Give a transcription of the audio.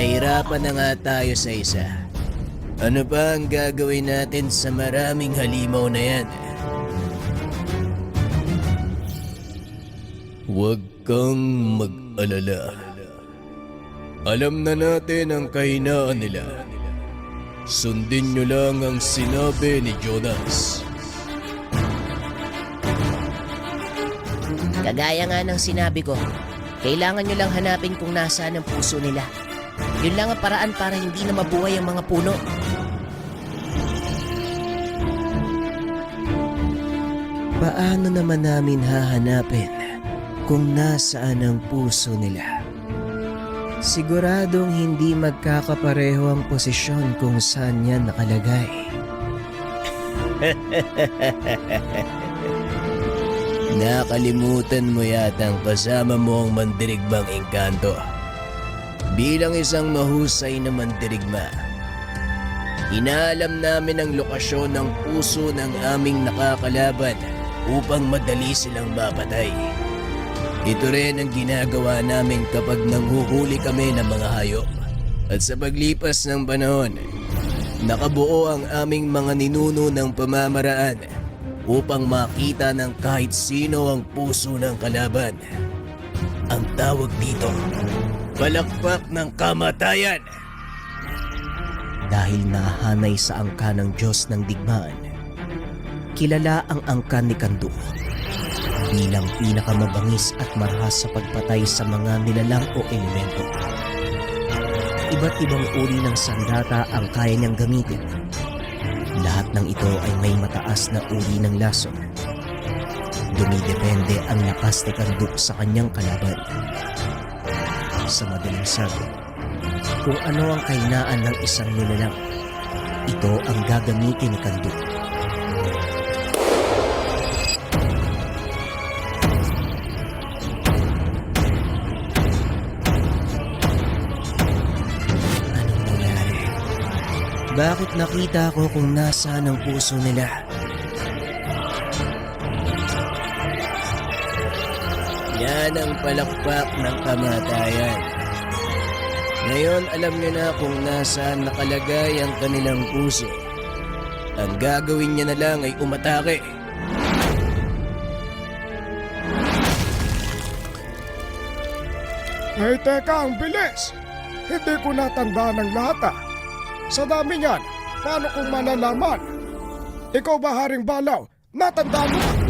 Nahirapan na nga tayo sa isa. Ano pa ang gagawin natin sa maraming halimaw na yan? Huwag kang mag-alala. Alam na natin ang kahinaan nila. Sundin nyo lang ang sinabi ni Jonas. Kagaya nga ng sinabi ko, kailangan nyo lang hanapin kung nasaan ang puso nila. Yun lang ang paraan para hindi na mabuhay ang mga puno. Paano naman namin hahanapin kung nasaan ang puso nila? Siguradong hindi magkakapareho ang posisyon kung saan yan nakalagay. Nakalimutan mo yatang kasama mo ang mandirigbang engkanto. Bilang isang mahusay na mandirigma, inaalam namin ang lokasyon ng puso ng aming nakakalaban upang madali silang mapatay. Ito rin ang ginagawa namin kapag nanghuhuli kami ng mga hayop. At sa paglipas ng panahon, nakabuo ang aming mga ninuno ng pamamaraan upang makita ng kahit sino ang puso ng kalaban. Ang tawag dito, palakpak ng kamatayan. Dahil nahanay sa angka ng Diyos ng digmaan, kilala ang angkan ni Kandu bilang pinakamabangis at marahas sa pagpatay sa mga nilalang o elemento. Iba't ibang uri ng sandata ang kaya niyang gamitin. Lahat ng ito ay may mataas na uri ng lason. Dumidepende ang lakas ni Kandu sa kanyang kalaban. Sa madaling sabi, kung ano ang kahinaan ng isang nilalang, ito ang gagamitin ni Kandu. Anong nangyari? Bakit nakita ko kung nasaan ang puso nila? Yan ang palakpak ng kamatayan. Ngayon alam niyo na kung nasaan nakalagay ang kanilang puso. Ang gagawin niya na lang ay umatake. Ay teka, ang bilis! Hindi ko natandaan ang lahat. Sa dami niyan, paano kung malalaman? Ikaw ba, Haring Balaw? Natandaan mo ba?